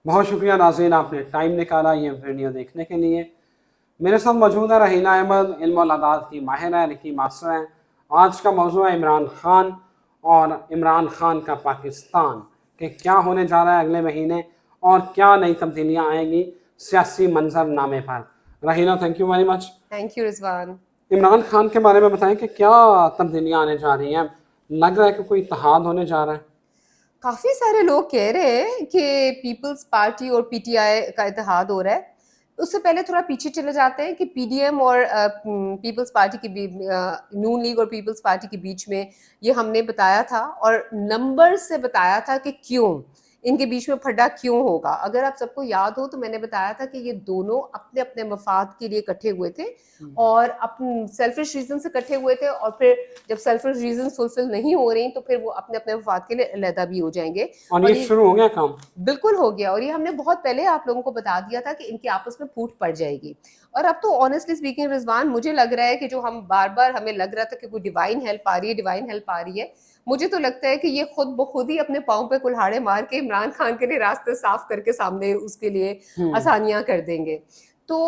बहुत शुक्रिया नाज़रीन, आपने टाइम निकाला ये वीडियो देखने के लिए। मेरे साथ मौजूद है रहीना अहमद, इल्म और आदात की माहिर है, लिखी मास्टर हैं। आज का मौजू है इमरान खान और इमरान खान का पाकिस्तान कि क्या होने जा रहा है अगले महीने और क्या नई तब्दीलियाँ आएंगी सियासी मंजरनामे पर। Raheena, thank you very much. Thank you Rizwan. Imran Khan के बारे में बताएं कि क्या तब्दीलियाँ आने जा रही हैं। लग रहा है कि कोई इत्तेहाद होने जा रहा है। काफी सारे लोग कह रहे हैं कि पीपल्स पार्टी और पीटीआई का इत्तेहाद हो रहा है। उससे पहले थोड़ा पीछे चले जाते हैं कि पीडीएम और पीपल्स पार्टी के बीच, नून लीग और पीपल्स पार्टी के बीच में ये हमने बताया था और नंबर से बताया था कि क्यों इनके बीच में फड्डा क्यों होगा। अगर आप सबको याद हो तो मैंने बताया था कि ये दोनों अपने अपने मफाद के लिए इकट्ठे हुए थे और अपने सेल्फिश रीजन से इकट्ठे हुए थे, और फिर जब सेल्फिश रीजन फुलफिल नहीं हो रही तो फिर वो अपने अपने मफाद के लिए अलहदा भी हो जाएंगे। और ये शुरू हो गया काम। बिल्कुल हो गया, और ये हमने बहुत पहले आप लोगों को बता दिया था कि इनकी आपस में फूट पड़ जाएगी। और अब तो ऑनेस्टली स्पीकिंग रिजवान, मुझे लग रहा है कि जो हम बार बार हमें लग रहा था कि कोई डिवाइन हेल्प आ रही है, डिवाइन हेल्प आ रही है, मुझे तो लगता है कि ये खुद ब खुद ही अपने पाँव पे कुल्हाड़े मार के इमरान खान के लिए रास्ते साफ करके सामने उसके लिए आसानियां कर देंगे। तो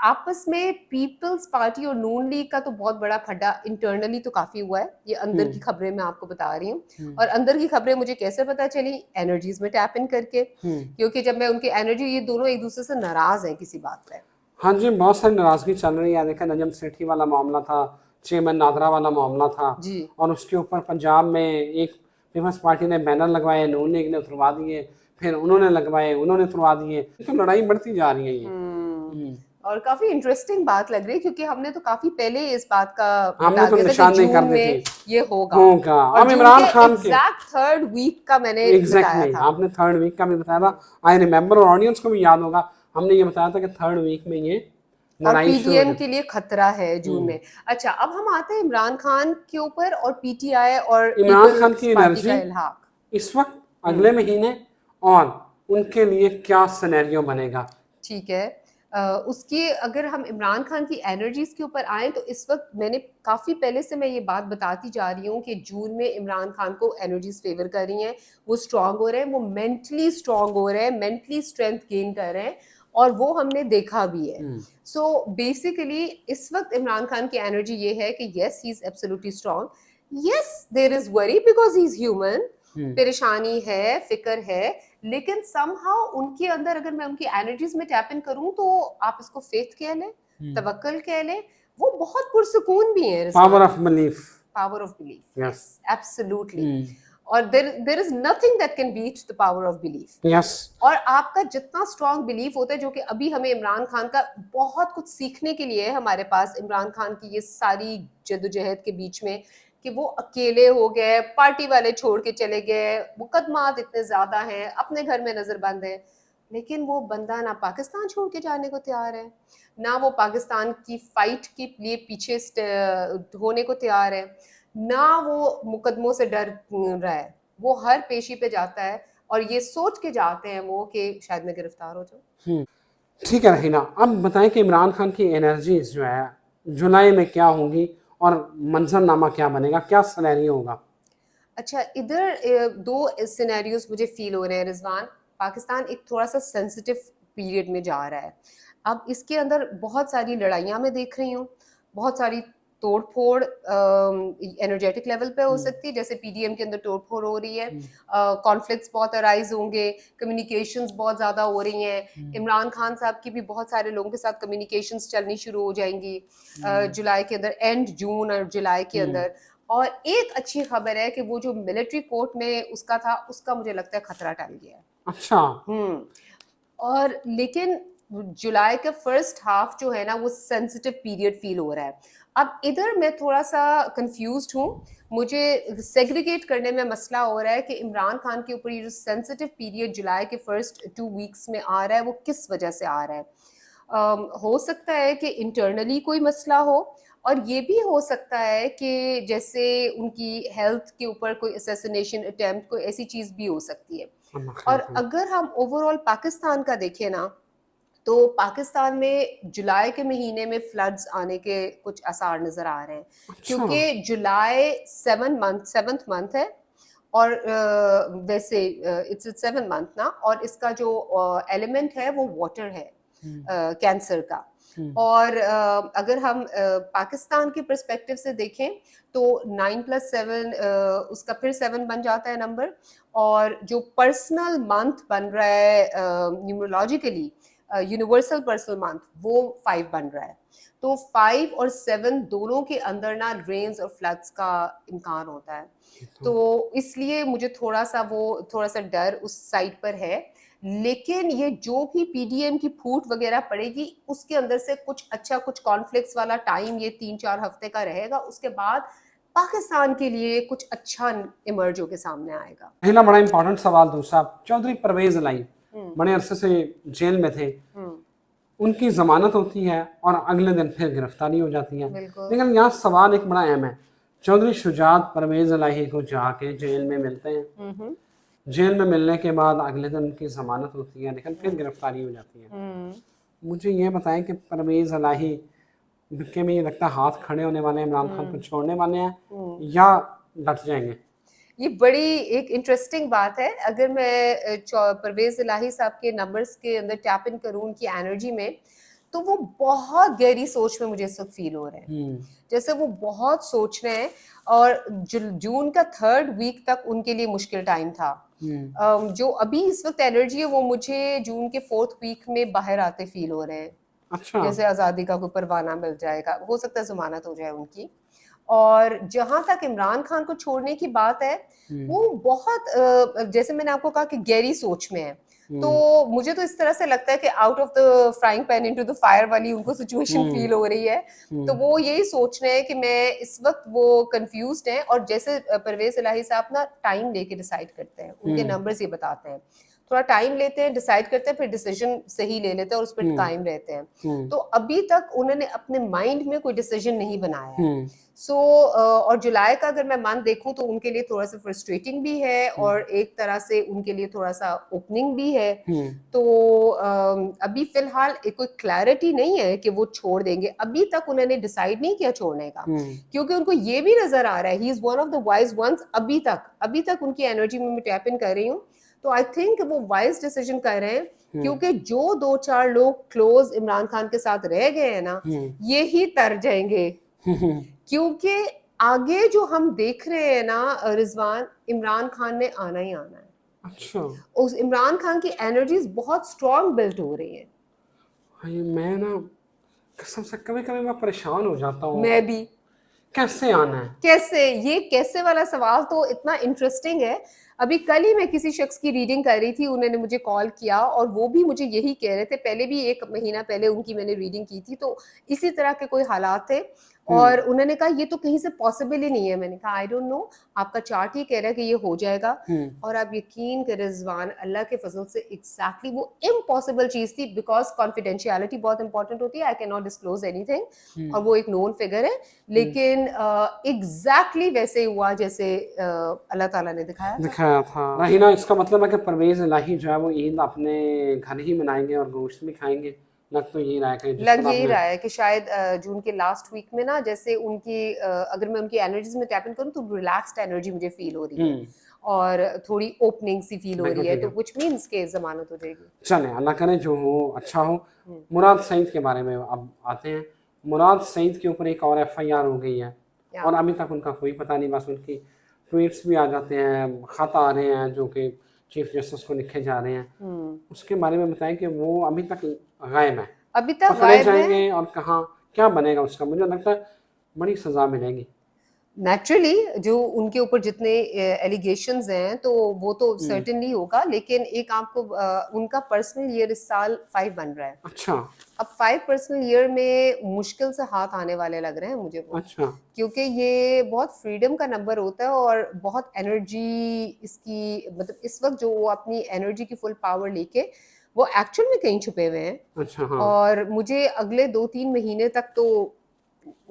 आपस में पीपल्स पार्टी और नून लीग का तो बहुत बड़ा फड्डा इंटरनली तो काफी हुआ है। ये अंदर की खबरें मैं आपको बता रही हूँ, और अंदर की खबरें मुझे कैसे पता चली, एनर्जीज में टैप इन करके, क्योंकि जब मैं उनकी एनर्जी, ये दोनों एक दूसरे से नाराज हैं किसी बात पे। हाँ जी, बहुत सारी नाराजगी चल रही है। देखा, नजम सेठी वाला मामला था, चेयरमैन नादरा वाला मामला था जी। और उसके ऊपर पंजाब में एक पीपल्स पार्टी ने बैनर लगवाए, नून लीग ने उतरवा दिए, फिर उन्होंने लगवाए, उन्होंने उतरवा दिए। तो लड़ाई बढ़ती जा रही है ये। और काफी इंटरेस्टिंग बात लग रही है, क्योंकि हमने तो काफी पहले इस बात का हमने बता तो दिया था कि निशान नहीं कर जून दी में थी ये होगा, होगा। और अब जून इमरान के खान के एग्जैक्ट थर्ड वीक का मैंने बताया था। आपने थर्ड वीक का भी बताया था। आई रिमेम्बर, और ऑडियंस को भी याद होगा, हमने ये बताया था कि थर्ड वीक में ये और लड़ाई शुरू हो पीडीएम जाती। के लिए खतरा है जून में। अच्छा, अब हम आते हैं इमरान खान के ऊपर और पीटीआई और इमरान खान पीपल्स की पार्टी एनर्जी का इल्हाक। इस वक्त, अगले महीने, और उनके लिए क्या सिनेरियो बनेगा। ठीक है, उसकी अगर हम इमरान खान की एनर्जीज के ऊपर आए तो इस वक्त मैंने काफी पहले से मैं ये बात बताती जा रही हूँ कि जून में इमरान खान को एनर्जीज फेवर कर रही हैं। वो स्ट्रांग हो रहे हैं, वो मेंटली स्ट्रांग हो रहे हैं, मेंटली स्ट्रेंथ गेन कर रहे हैं, और वो हमने देखा भी है। सो बेसिकली इस वक्त इमरान खान की एनर्जी ये है कि yes, he is absolutely strong. Yes, there is worry because he is human, परेशानी है, फिक्र है, लेकिन समहाउ उनके अंदर अगर मैं उनकी एनर्जीज में टैप इन करूं तो आप इसको फेथ कह लें, तवक्कल कह लें, वो बहुत पुरसुकून भी है। Power of belief. Power of belief, yes, absolutely. और there is nothing that can beat the power of belief. Yes. और आपका जितना स्ट्रांग बिलीफ होता है, जो कि अभी हमें इमरान खान का बहुत कुछ सीखने के लिए है हमारे पास, इमरान खान की ये सारी जद्दोजहद के बीच में, कि वो अकेले हो गए, पार्टी वाले छोड़ के चले गए, मुकदमात इतने ज्यादा हैं, अपने घर में नजरबंद है, लेकिन वो बंदा ना पाकिस्तान छोड़ के जाने को तैयार है, ना वो पाकिस्तान की फाइट के लिए पीछे होने को तैयार है, ना वो मुकदमों से डर रहा है। वो हर पेशी पे जाता है और ये सोच के जाते हैं वो कि शायद मैं गिरफ्तार हो जाऊं। ठीक है रहीना, अब बताएं कि इमरान खान की एनर्जीज जो है जुलाई में क्या होंगी और मंजरनामा क्या बनेगा, क्या सिनेरियो होगा। अच्छा, इधर दो सिनेरियोस मुझे फील हो रहे हैं रिजवान। पाकिस्तान एक थोड़ा सा सेंसिटिव पीरियड में जा रहा है। अब इसके अंदर बहुत सारी लड़ाइयाँ मैं देख रही हूँ, बहुत सारी तोड़ फोड़ एनर्जेटिक लेवल पे हो सकती है, जैसे पीडीएम के अंदर तोड़ फोड़ हो रही है, कॉन्फ्लिक्ट्स बहुत अराइज होंगे, कम्युनिकेशंस बहुत ज़्यादा हो रही हैं। इमरान खान साहब की भी बहुत सारे लोगों के साथ कम्युनिकेशंस चलनी शुरू हो जाएंगी जुलाई के अंदर, एंड जून और जुलाई के अंदर। और एक अच्छी खबर है कि वो जो मिलिट्री कोर्ट में उसका था, उसका मुझे लगता है खतरा टल गया है। अच्छा। और लेकिन जुलाई का फर्स्ट हाफ जो है ना, वो सेंसिटिव पीरियड फील हो रहा है। अब इधर मैं थोड़ा सा कंफ्यूज्ड हूँ, मुझे सेग्रीगेट करने में मसला हो रहा है कि इमरान खान के ऊपर ये जो सेंसिटिव पीरियड जुलाई के फर्स्ट 2 वीक्स में आ रहा है, वो किस वजह से आ रहा है। हो सकता है कि इंटरनली कोई मसला हो, और ये भी हो सकता है कि जैसे उनकी हेल्थ के ऊपर कोई असैसिनेशन अटेम्प्ट, कोई ऐसी चीज भी हो सकती है। और अगर हम ओवरऑल पाकिस्तान का देखें ना, तो पाकिस्तान में जुलाई के महीने में फ्लड्स आने के कुछ आसार नजर आ रहे हैं, अच्छा। क्योंकि जुलाई सेवन्थ मंथ है, और वैसे इट्स 7 मंथ ना, और इसका जो एलिमेंट है वो वाटर है कैंसर का। और अगर हम पाकिस्तान के पर्सपेक्टिव से देखें तो 9+7 उसका फिर 7 बन जाता है नंबर, और जो पर्सनल मंथ बन रहा है न्यूमरोलॉजिकली, यूनिवर्सल पर्सनल मंथ, वो 5 बन रहा है। तो 5 और 7 दोनों के अंदर ना रेन्स और फ्लड्स का इम्कान होता है। तो इसलिए मुझे थोड़ा सा डर उस साइड पर है। लेकिन ये जो भी पीडीएम की फूट वगैरह पड़ेगी, उसके अंदर से कुछ अच्छा, कुछ कॉन्फ्लिक्ट्स वाला टाइम ये 3-4 हफ्ते का रहेगा। उसके बाद पाकिस्तान के लिए कुछ अच्छा इमर्ज होके सामने आएगा। पहला बड़ा इंपॉर्टेंट सवाल दूसरा, चौधरी परवेज इलाही बड़े अरसे से जेल में थे, उनकी जमानत होती है और अगले दिन फिर गिरफ्तारी हो जाती है। लेकिन यहाँ सवाल एक बड़ा अहम है, चौधरी शुजात परवेज इलाही को जाके जेल में मिलते हैं, जेल में मिलने के बाद अगले दिन उनकी जमानत होती है, लेकिन फिर गिरफ्तारी हो जाती है। मुझे ये बताएं कि परवेज इलाही के में ये लगता है हाथ खड़े होने वाले हैं, इमरान खान को छोड़ने वाले हैं या डट जाएंगे? ये बड़ी एक इंटरेस्टिंग बात है। अगर मैं परवेज इलाही साहब के नंबर्स के अंदर टैप इन करूं उनकी एनर्जी में, तो वो बहुत गहरी सोच में मुझे इस वक्त फील हो रहे हैं, जैसे वो बहुत सोच रहे हैं। और जून का 3rd वीक तक उनके लिए मुश्किल टाइम था। जो अभी इस वक्त एनर्जी है वो मुझे जून के 4th वीक में बाहर आते फील हो रहे हैं। अच्छा। जैसे आज़ादी का कोई परवाना मिल जाएगा, हो सकता है जमानत हो जाए उनकी। और जहां तक इमरान खान को छोड़ने की बात है, वो बहुत जैसे मैंने आपको कहा कि गहरी सोच में है। तो मुझे तो इस तरह से लगता है कि out of the frying pan into the fire वाली उनको सिचुएशन फील हो रही है। तो वो यही सोच रहे हैं कि मैं इस वक्त, वो कंफ्यूज्ड हैं। और जैसे परवेज इलाही साहब ना टाइम लेके डिसाइड करते हैं, उनके नंबर्स ये बताते हैं, थोड़ा टाइम लेते हैं, डिसाइड करते हैं, फिर डिसीजन सही ले लेते हैं और उस पर कायम रहते हैं। तो अभी तक उन्होंने अपने माइंड में कोई डिसीजन नहीं बनाया है। सो और जुलाई का अगर मैं मंथ देखूं तो उनके लिए थोड़ा सा फ्रस्ट्रेटिंग भी है और एक तरह से उनके लिए थोड़ा सा ओपनिंग भी है। तो अभी फिलहाल कोई क्लैरिटी नहीं है कि वो छोड़ देंगे। अभी तक उन्होंने डिसाइड नहीं किया छोड़ने का, क्योंकि उनको ये भी नजर आ रहा है he is one of the wise ones. अभी तक उनकी एनर्जी में मैं टैप इन कर रही हूँ, तो आई थिंक वो वाइज डिसीजन कर रहे हैं। क्योंकि जो 2-4 लोग क्लोज इमरान खान के साथ रह गए हैं ना, ये ही तर जाएंगे। क्योंकि आगे जो हम देख रहे हैं ना रिजवान, इमरान खान ने आना ही आना है। अच्छा। उस इमरान खान की एनर्जीज बहुत स्ट्रॉन्ग बिल्ड हो रही है। मैं ना कसम से कभी कभी मैं परेशान हो जाता हूँ, मैं भी। कैसे आना है, कैसे, ये कैसे वाला सवाल तो इतना इंटरेस्टिंग है। अभी कल ही मैं किसी शख्स की रीडिंग कर रही थी, उन्होंने मुझे कॉल किया और वो भी मुझे यही कह रहे थे। पहले भी 1 महीना पहले उनकी मैंने रीडिंग की थी, तो इसी तरह के कोई हालात थे और उन्होंने कहा ये तो कहीं से पॉसिबल ही नहीं है। मैंने कहा आई डोंट नो, आपका चार्ट ही कह रहा है कि ये हो जाएगा। और आप यकीन करें रिजवान, अल्लाह के फजल से एग्जैक्टली वो इम्पॉसिबल चीज थी, बिकॉज कॉन्फिडेंशियलिटी बहुत इंपॉर्टेंट होती है। I can not disclose anything, और वो एक नोन फिगर है। लेकिन एग्जैक्टली वैसे ही हुआ जैसे अल्लाह ताला ने दिखाया था। रहीना, इसका मतलब है कि परवेज इलाही जो है वो ईद अपने घर ही मनाएंगे और गोश्त भी खाएंगे। लग तो यही रहा है कि लग यही रहा है कि शायद जून के लास्ट वीक में ना, जैसे उनकी अगर मैं उनकी एनर्जीज में टैप इन करूं तो रिलैक्स्ड एनर्जी मुझे फील हो रही है और थोड़ी ओपनिंग सी फील हो रही है, तो व्हिच मींस के जमानत हो जाएगी। चले, अल्लाह करे जो हो अच्छा हो। मुराद सईद के बारे में अब आते हैं। मुराद सईद के ऊपर एक और एफआईआर हो गई है और अभी तक उनका कोई पता नहीं। बस उनकी ट्वीट्स भी आ जाते हैं, खत आ रहे हैं जो कि चीफ जस्टिस को लिखे जा रहे हैं। उसके बारे में बताएं कि वो अभी तक गायब है, अभी तक पकड़े जाएंगे और कहाँ क्या बनेगा उसका। मुझे लगता है बड़ी सजा मिलेगी। नेचुरली जो उनके ऊपर जितने एलिगेशंस हैं तो वो तो सर्टेनली होगा, लेकिन एक आपको उनका पर्सनल ईयर इस साल 5 बन रहा है। अच्छा। अब 5 पर्सनल ईयर में मुश्किल से हाथ आने वाले लग रहे हैं मुझे वो। अच्छा। क्योंकि ये बहुत फ्रीडम का नंबर होता है और बहुत एनर्जी इसकी, मतलब इस वक्त जो वो अपनी एनर्जी की फुल पावर लेके वो एक्चुअल में कहीं छुपे हुए हैं। अच्छा। हाँ। और मुझे अगले 2-3 महीने तक तो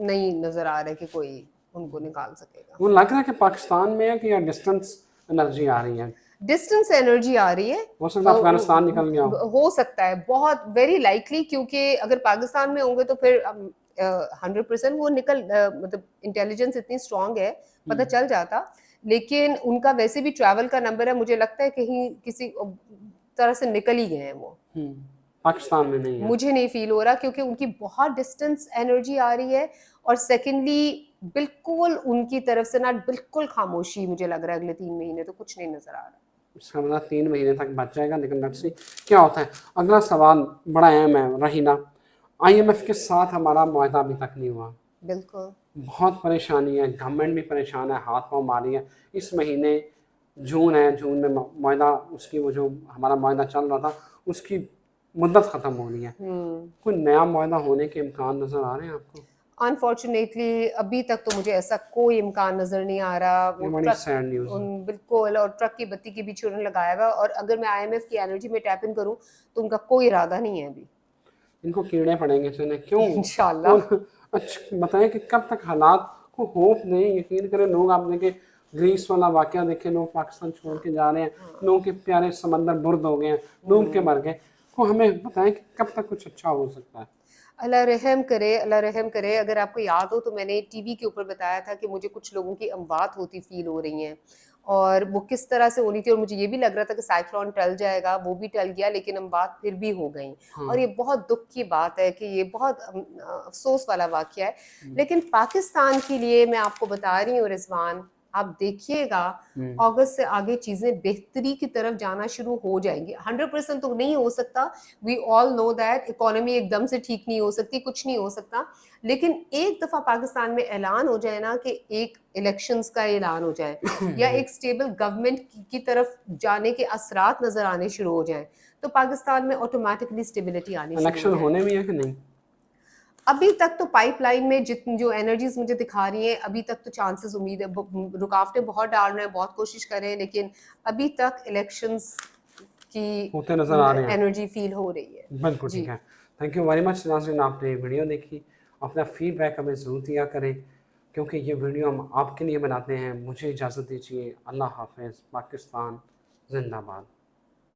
नहीं नजर आ रहा है कि कोई उनको निकाल सकेगा। वो लग रहा है कि पाकिस्तान में है कि या डिस्टेंस एनर्जी आ रही है? डिस्टेंस एनर्जी आ रही है, हो सकता है अफगानिस्तान निकल गया हो सकता है, बहुत वेरी लाइकली। क्योंकि अगर पाकिस्तान में होंगे तो फिर 100% वो निकल मतलब इंटेलिजेंस इतनी स्ट्रांग है, पता चल जाता। लेकिन उनका वैसे भी ट्रैवल का नंबर है, मुझे लगता है कहीं किसी तरह से निकल ही गए हैं वो। पाकिस्तान में नहीं है। मुझे नहीं फ़ील हो रहा क्योंकि उनकी बहुत डिस्टेंस एनर्जी आ रही है और सेकंडली बिल्कुल उनकी तरफ से ना बिल्कुल खामोशी मुझे लग रहा है अगले 3 महीने तो कुछ नहीं नज़र आ रहा। इसका मतलब 3 महीने तक बच जाएगा, लेकिन लेट्स सी क्या होता है। अगला सवाल बड़ा अहम है रहीना, IMF के साथ हमारा मुआहदा अभी तक नहीं हुआ। बिल्कुल। बहुत परेशानी है, गवर्नमेंट भी परेशान है, हाथ पाँव मारी है। इस महीने जून है, जून में मुआहदा उसकी वो जो हमारा मुआहदा चल रहा था उसकी मुद्दत ख़त्म हो रही है। कोई नया मुआहदा होने के इम्कान नज़र आ रहे हैं आपको? अनफॉर्चुनेटली अभी तक तो मुझे ऐसा कोई इम्कान नज़र नहीं आ रहा। वो ये बड़ी ट्रक सैड न्यूज़ है। बिल्कुल, और ट्रक की बत्ती के पीछे उन्होंने लगाया हुआ है और अगर मैं IMF की एनर्जी में टैप इन करूँ तो उनका कोई इरादा नहीं है अभी। इनको कीड़े पड़ेंगे चने क्यों? इंशाल्लाह। अच्छा बताएं कि कब तक हालात को होप नहीं, यकीन करें लोग, आप देखें ग्रीस वाला वाकया देखें, लोग पाकिस्तान छोड़ के जा रहे हैं, लोगों के प्यारे समंदर बुर्द हो गए हैं, डूब के मर गए। तो हमें बताएं कि कब तक कुछ अच्छा हो सकता है। अल्लाह रहम करे, अल्लाह रहम करे। अगर आपको याद हो तो मैंने टीवी के ऊपर बताया था कि मुझे कुछ लोगों की अमवात होती फ़ील हो रही हैं और वो किस तरह से हो रही थी और मुझे ये भी लग रहा था कि साइक्लोन टल जाएगा, वो भी टल गया लेकिन अमवात फिर भी हो गई। और ये बहुत दुःख की बात है कि ये बहुत अफ़सोस वाला वाक़या है। लेकिन पाकिस्तान के लिए मैं आपको बता रही हूँ रिज़वान, आप देखिएगा अगस्त से आगे चीज़ें बेहतरी की तरफ जाना शुरू हो जाएँगी। 100% तो नहीं हो सकता, we all know that economy एकदम से ठीक नहीं हो सकती, कुछ नहीं हो सकता। लेकिन एक दफ़ा पाकिस्तान में ऐलान हो जाए ना कि एक इलेक्शंस का ऐलान हो जाए या एक स्टेबल गवर्नमेंट की तरफ जाने के असरात नज़र आने शुरू हो जाएँ, तो पाकिस्तान में ऑटोमैटिकली स्टेबिलिटी आनी शुरू हो इलेक्शन जाएगी। होने भी है कि नहीं? अभी तक तो पाइपलाइन में जितनी जो एनर्जीज़ मुझे दिखा रही हैं, अभी तक तो चांसेस उम्मीद है रुकावटें बहुत डाल रहे हैं, बहुत कोशिश कर रहे हैं, लेकिन अभी तक इलेक्शंस की होते नज़र आ रहे हैं। एनर्जी फ़ील हो रही है। बिल्कुल ठीक जी। है। थैंक यू वेरी मच नाज़रीन, आपने ये वीडियो देखी। अपना फीडबैक हमें ज़रूर दिया करें, क्योंकि ये वीडियो हम आपके लिए बनाते हैं। मुझे इजाज़त दीजिए। अल्लाह हाफ़िज़। पाकिस्तान ज़िंदाबाद।